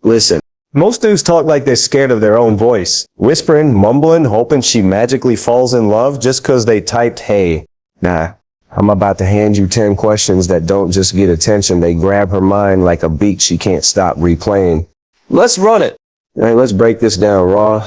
Listen. Most dudes talk like they're scared of their own voice, whispering, mumbling, hoping she magically falls in love just 'cause they typed, hey. Nah, I'm about to hand you 10 questions that don't just get attention. They grab her mind like a beat she can't stop replaying. Let's run it. All right, let's break this down raw.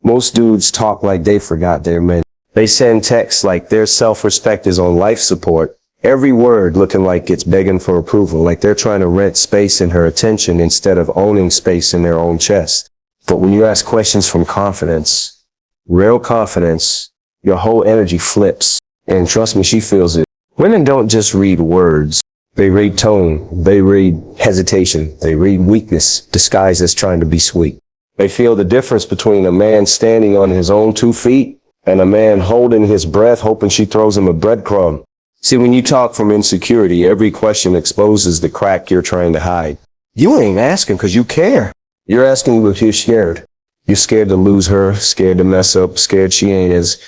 Most dudes talk like they forgot their men. They send texts like their self-respect is on life support. Every word looking like it's begging for approval, like they're trying to rent space in her attention instead of owning space in their own chest. But when you ask questions from confidence, real confidence, your whole energy flips. And trust me, she feels it. Women don't just read words. They read tone. They read hesitation. They read weakness disguised as trying to be sweet. They feel the difference between a man standing on his own 2 feet and a man holding his breath, hoping she throws him a breadcrumb. See, when you talk from insecurity, every question exposes the crack you're trying to hide. You ain't asking because you care. You're asking because you're scared. You're scared to lose her, scared to mess up, scared she ain't as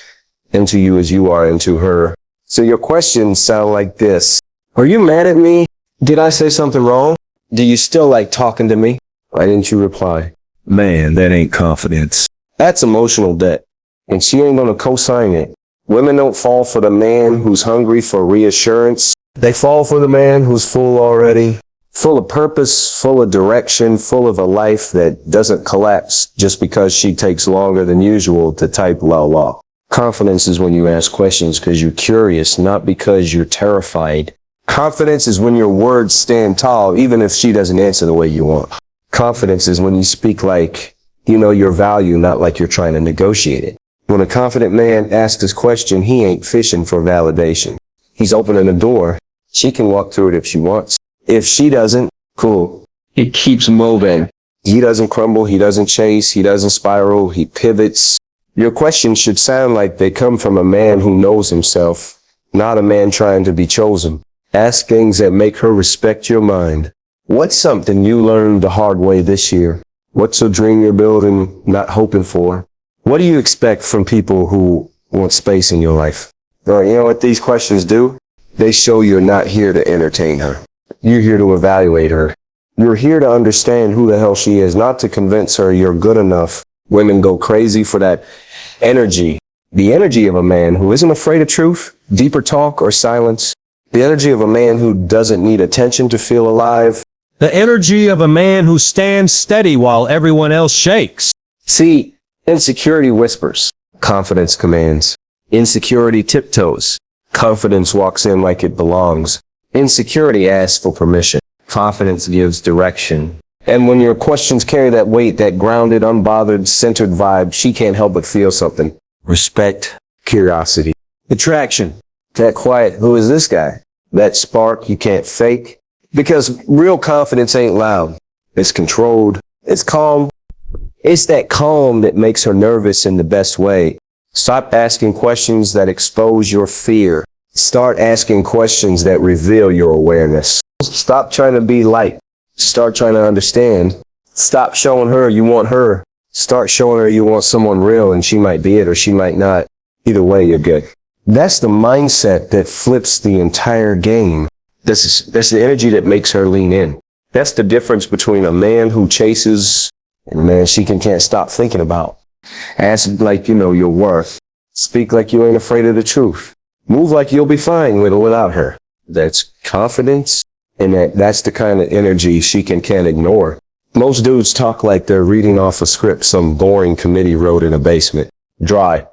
into you as you are into her. So your questions sound like this. Are you mad at me? Did I say something wrong? Do you still like talking to me? Why didn't you reply? Man, that ain't confidence. That's emotional debt. And she ain't gonna co-sign it. Women don't fall for the man who's hungry for reassurance. They fall for the man who's full already. Full of purpose, full of direction, full of a life that doesn't collapse just because she takes longer than usual to type la la. Confidence is when you ask questions because you're curious, not because you're terrified. Confidence is when your words stand tall, even if she doesn't answer the way you want. Confidence is when you speak like you know your value, not like you're trying to negotiate it. When a confident man asks this question, he ain't fishing for validation. He's opening a door. She can walk through it if she wants. If she doesn't, cool. He keeps moving. He doesn't crumble. He doesn't chase. He doesn't spiral. He pivots. Your questions should sound like they come from a man who knows himself, not a man trying to be chosen. Ask things that make her respect your mind. What's something you learned the hard way this year? What's a dream you're building, not hoping for? What do you expect from people who want space in your life? You know what these questions do? They show you're not here to entertain her. You're here to evaluate her. You're here to understand who the hell she is, not to convince her you're good enough. Women go crazy for that energy. The energy of a man who isn't afraid of truth, deeper talk, or silence. The energy of a man who doesn't need attention to feel alive. The energy of a man who stands steady while everyone else shakes. See, insecurity whispers. Confidence commands. Insecurity tiptoes. Confidence walks in like it belongs. Insecurity asks for permission. Confidence gives direction. And when your questions carry that weight, that grounded, unbothered, centered vibe, she can't help but feel something. Respect, curiosity, attraction. That quiet, who is this guy? That spark you can't fake. Because real confidence ain't loud. It's controlled. It's calm. It's that calm that makes her nervous in the best way. Stop asking questions that expose your fear. Start asking questions that reveal your awareness. Stop trying to be light. Start trying to understand. Stop showing her you want her. Start showing her you want someone real, and she might be it or she might not. Either way, you're good. That's the mindset that flips the entire game. That's the energy that makes her lean in. That's the difference between a man who chases and a man she can't stop thinking about. Ask like you know your worth. Speak like you ain't afraid of the truth. Move like you'll be fine with or without her. That's confidence, and that's the kind of energy she can't ignore. Most dudes talk like they're reading off a script some boring committee wrote in a basement. Dry,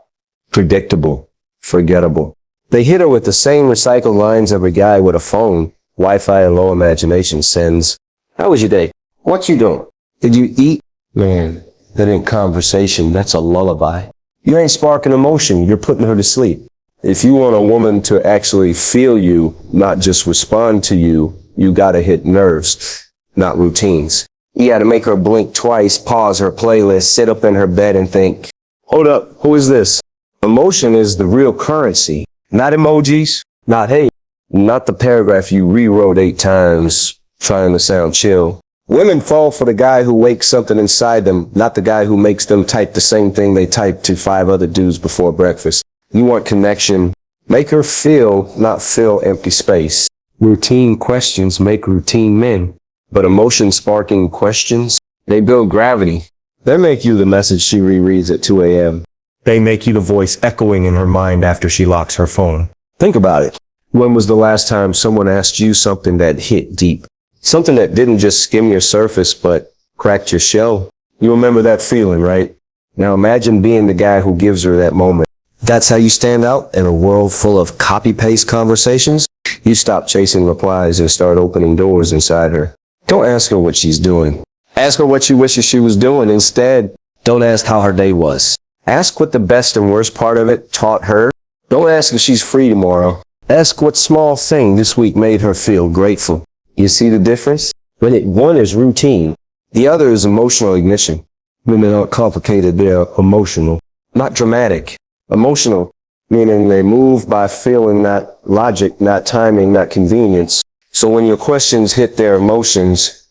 predictable, forgettable. They hit her with the same recycled lines every guy with a phone, Wi-Fi and low imagination sends. How was your day? What you doing? Did you eat? Man, that ain't conversation. That's a lullaby. You ain't sparking emotion. You're putting her to sleep. If you want a woman to actually feel you, not just respond to you, you gotta hit nerves, not routines. You gotta make her blink twice, pause her playlist, sit up in her bed and think, hold up, who is this? Emotion is the real currency. Not emojis, not hate, not the paragraph you rewrote 8 times trying to sound chill. Women fall for the guy who wakes something inside them, not the guy who makes them type the same thing they typed to 5 other dudes before breakfast. You want connection. Make her feel, not fill empty space. Routine questions make routine men. But emotion-sparking questions, they build gravity. They make you the message she rereads at 2 a.m. They make you the voice echoing in her mind after she locks her phone. Think about it. When was the last time someone asked you something that hit deep? Something that didn't just skim your surface, but cracked your shell? You remember that feeling, right? Now imagine being the guy who gives her that moment. That's how you stand out in a world full of copy-paste conversations? You stop chasing replies and start opening doors inside her. Don't ask her what she's doing. Ask her what she wishes she was doing. Instead, don't ask how her day was. Ask what the best and worst part of it taught her. Don't ask if she's free tomorrow. Ask what small thing this week made her feel grateful. You see the difference? One is routine. The other is emotional ignition. Women aren't complicated, they're emotional. Not dramatic. Emotional, meaning they move by feeling, not logic, not timing, not convenience. So when your questions hit their emotions,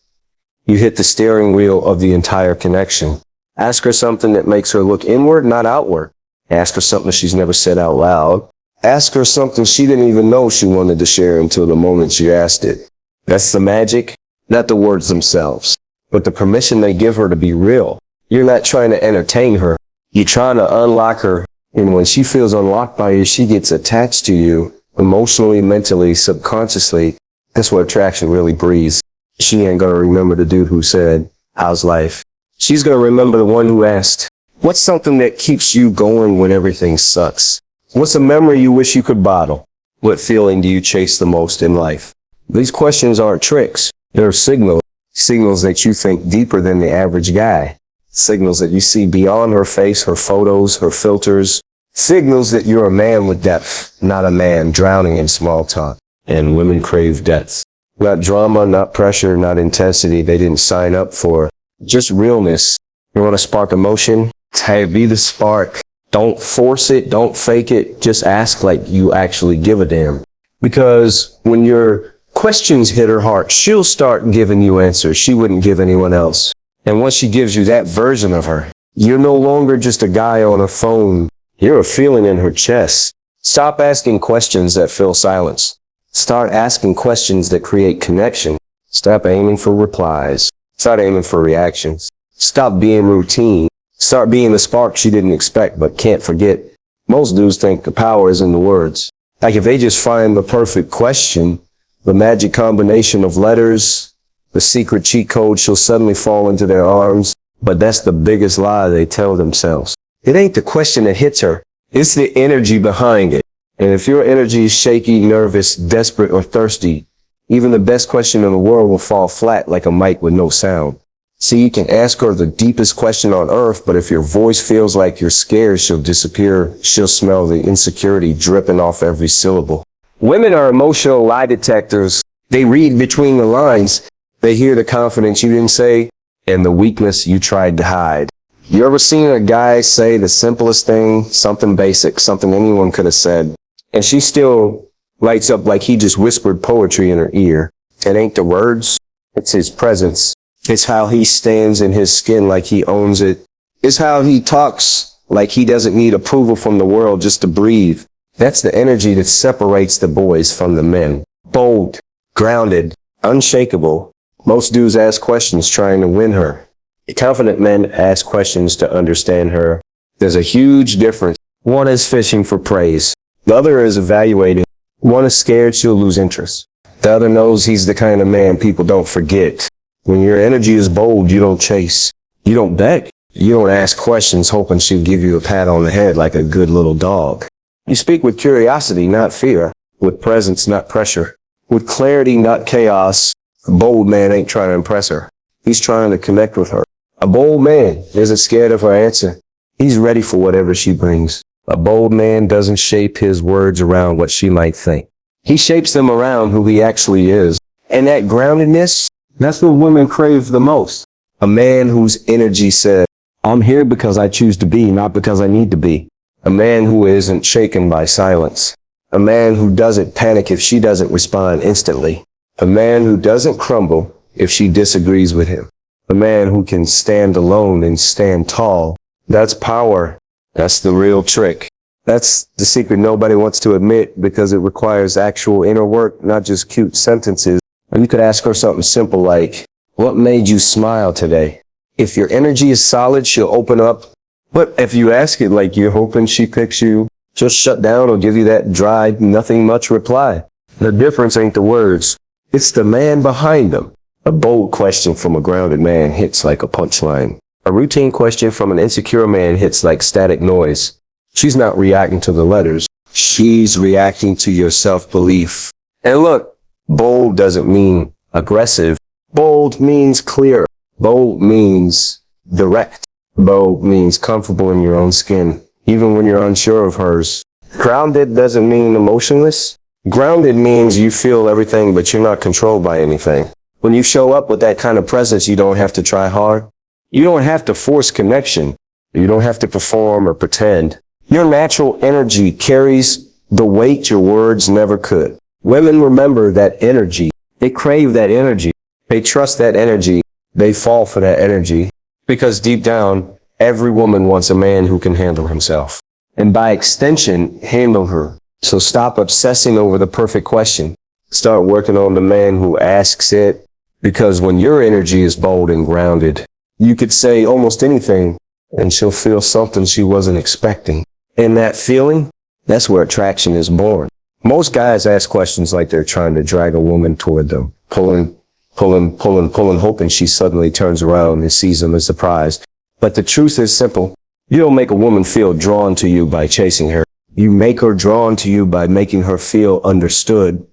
you hit the steering wheel of the entire connection. Ask her something that makes her look inward, not outward. Ask her something she's never said out loud. Ask her something she didn't even know she wanted to share until the moment she asked it. That's the magic, not the words themselves, but the permission they give her to be real. You're not trying to entertain her. You're trying to unlock her. And when she feels unlocked by you, she gets attached to you emotionally, mentally, subconsciously. That's what attraction really breeds. She ain't gonna remember the dude who said, "How's life?" She's gonna remember the one who asked, "What's something that keeps you going when everything sucks? What's a memory you wish you could bottle? What feeling do you chase the most in life?" These questions aren't tricks. They're signals. Signals that you think deeper than the average guy. Signals that you see beyond her face, her photos, her filters. Signals that you're a man with depth, not a man drowning in small talk. And women crave depth. Not drama, not pressure, not intensity they didn't sign up for. Just realness. You want to spark emotion? Hey, be the spark. Don't force it. Don't fake it. Just ask like you actually give a damn. Because when your questions hit her heart, she'll start giving you answers she wouldn't give anyone else. And once she gives you that version of her, you're no longer just a guy on a phone. You're a feeling in her chest. Stop asking questions that fill silence. Start asking questions that create connection. Stop aiming for replies. Start aiming for reactions. Stop being routine. Start being the spark she didn't expect but can't forget. Most dudes think the power is in the words. Like if they just find the perfect question, the magic combination of letters, the secret cheat code, she'll suddenly fall into their arms. But that's the biggest lie they tell themselves. It ain't the question that hits her. It's the energy behind it. And if your energy is shaky, nervous, desperate, or thirsty, even the best question in the world will fall flat like a mic with no sound. See, you can ask her the deepest question on earth, but if your voice feels like you're scared, she'll disappear. She'll smell the insecurity dripping off every syllable. Women are emotional lie detectors. They read between the lines. They hear the confidence you didn't say and the weakness you tried to hide. You ever seen a guy say the simplest thing, something basic, something anyone could have said, and she still lights up like he just whispered poetry in her ear? It ain't the words, it's his presence. It's how he stands in his skin like he owns it. It's how he talks like he doesn't need approval from the world just to breathe. That's the energy that separates the boys from the men. Bold, grounded, unshakable. Most dudes ask questions trying to win her. Confident men ask questions to understand her. There's a huge difference. One is fishing for praise. The other is evaluating. One is scared she'll lose interest. The other knows he's the kind of man people don't forget. When your energy is bold, you don't chase. You don't beg. You don't ask questions hoping she'll give you a pat on the head like a good little dog. You speak with curiosity, not fear. With presence, not pressure. With clarity, not chaos. A bold man ain't trying to impress her. He's trying to connect with her. A bold man isn't scared of her answer. He's ready for whatever she brings. A bold man doesn't shape his words around what she might think. He shapes them around who he actually is. And that groundedness, that's what women crave the most. A man whose energy says, "I'm here because I choose to be, not because I need to be." A man who isn't shaken by silence. A man who doesn't panic if she doesn't respond instantly. A man who doesn't crumble if she disagrees with him. A man who can stand alone and stand tall. That's power. That's the real trick. That's the secret nobody wants to admit because it requires actual inner work, not just cute sentences. Or you could ask her something simple like, what made you smile today? If your energy is solid, she'll open up. But if you ask it like you're hoping she picks you, she'll shut down or give you that dry, nothing much reply. The difference ain't the words. It's the man behind them. A bold question from a grounded man hits like a punchline. A routine question from an insecure man hits like static noise. She's not reacting to the letters. She's reacting to your self-belief. And look, bold doesn't mean aggressive. Bold means clear. Bold means direct. Bold means comfortable in your own skin, even when you're unsure of hers. Grounded doesn't mean emotionless. Grounded means you feel everything, but you're not controlled by anything. When you show up with that kind of presence, you don't have to try hard. You don't have to force connection. You don't have to perform or pretend. Your natural energy carries the weight your words never could. Women remember that energy. They crave that energy. They trust that energy. They fall for that energy. Because deep down, every woman wants a man who can handle himself. And by extension, handle her. So stop obsessing over the perfect question. Start working on the man who asks it. Because when your energy is bold and grounded, you could say almost anything and she'll feel something she wasn't expecting. And that feeling, that's where attraction is born. Most guys ask questions like they're trying to drag a woman toward them, pulling, hoping she suddenly turns around and sees them as surprised. But the truth is simple. You don't make a woman feel drawn to you by chasing her. You make her drawn to you by making her feel understood.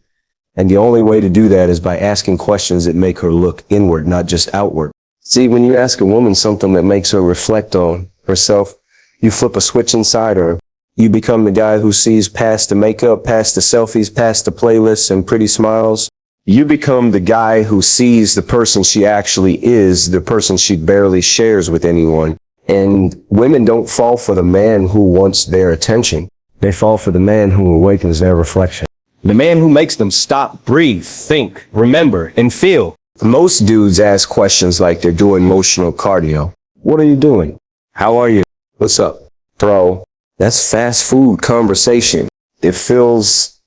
And the only way to do that is by asking questions that make her look inward, not just outward. See, when you ask a woman something that makes her reflect on herself, you flip a switch inside her. You become the guy who sees past the makeup, past the selfies, past the playlists and pretty smiles. You become the guy who sees the person she actually is, the person she barely shares with anyone. And women don't fall for the man who wants their attention. They fall for the man who awakens their reflection. The man who makes them stop, breathe, think, remember, and feel. Most dudes ask questions like they're doing emotional cardio. What are you doing? How are you? What's up, bro? That's fast food conversation. It fills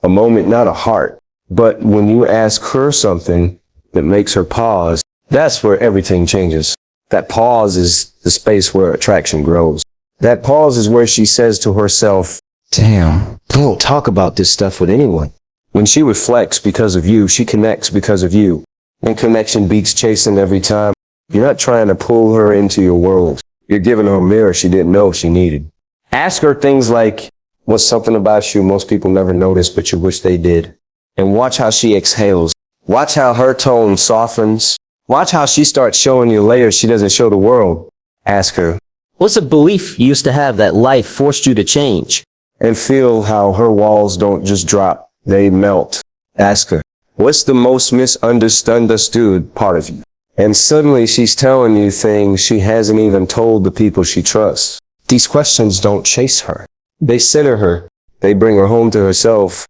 a moment, not a heart. But when you ask her something that makes her pause, that's where everything changes. That pause is the space where attraction grows. That pause is where she says to herself, damn, don't talk about this stuff with anyone. When she reflects because of you, she connects because of you. And connection beats chasing every time. You're not trying to pull her into your world. You're giving her a mirror she didn't know she needed. Ask her things like, what's something about you most people never notice but you wish they did? And watch how she exhales. Watch how her tone softens. Watch how she starts showing you layers she doesn't show the world. Ask her, what's a belief you used to have that life forced you to change? and feel how her walls don't just drop, they melt. Ask her, what's the most misunderstood part of you? And suddenly she's telling you things she hasn't even told the people she trusts. These questions don't chase her. They center her. They bring her home to herself.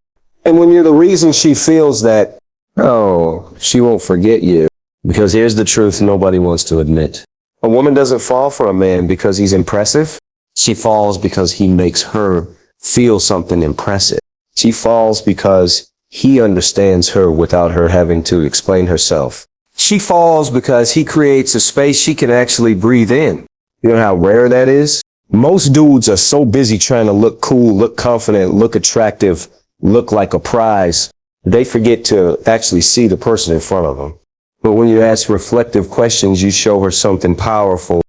And when you're the reason she feels that, oh, she won't forget you. Because here's the truth nobody wants to admit. A woman doesn't fall for a man because he's impressive. She falls because he makes her feel something impressive. She falls because he understands her without her having to explain herself. She falls because he creates a space she can actually breathe in. You know how rare that is? Most dudes are so busy trying to look cool, look confident, look attractive, look like a prize. They forget to actually see the person in front of them. But when you ask reflective questions, you show her something powerful.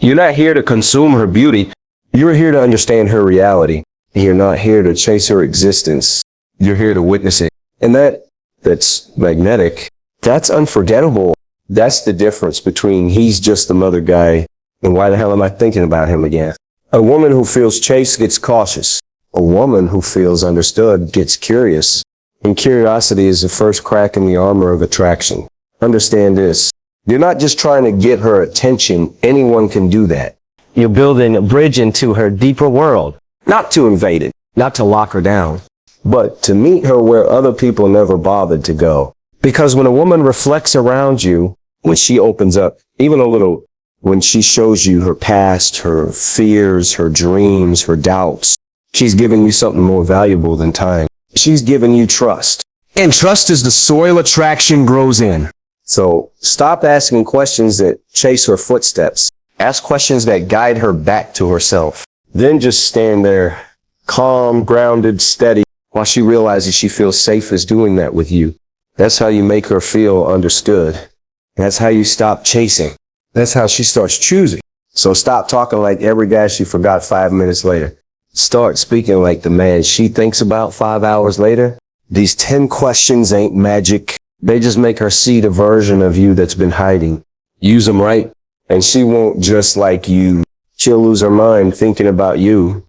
You're not here to consume her beauty. You're here to understand her reality. You're not here to chase her existence. You're here to witness it. And that's magnetic. That's unforgettable. That's the difference between he's just another guy and why the hell am I thinking about him again? A woman who feels chased gets cautious. A woman who feels understood gets curious. And curiosity is the first crack in the armor of attraction. Understand this. You're not just trying to get her attention. Anyone can do that. You're building a bridge into her deeper world. Not to invade it, not to lock her down, but to meet her where other people never bothered to go. Because when a woman reflects around you, when she opens up, even a little, when she shows you her past, her fears, her dreams, her doubts, she's giving you something more valuable than time. She's giving you trust. And trust is the soil attraction grows in. So stop asking questions that chase her footsteps. Ask questions that guide her back to herself. Then just stand there, calm, grounded, steady, while she realizes she feels safe as doing that with you. That's how you make her feel understood. That's how you stop chasing. That's how she starts choosing. So stop talking like every guy she forgot 5 minutes later. Start speaking like the man she thinks about 5 hours later. These 10 questions ain't magic. They just make her see the version of you that's been hiding. Use them right, and she won't just like you. She'll lose her mind thinking about you.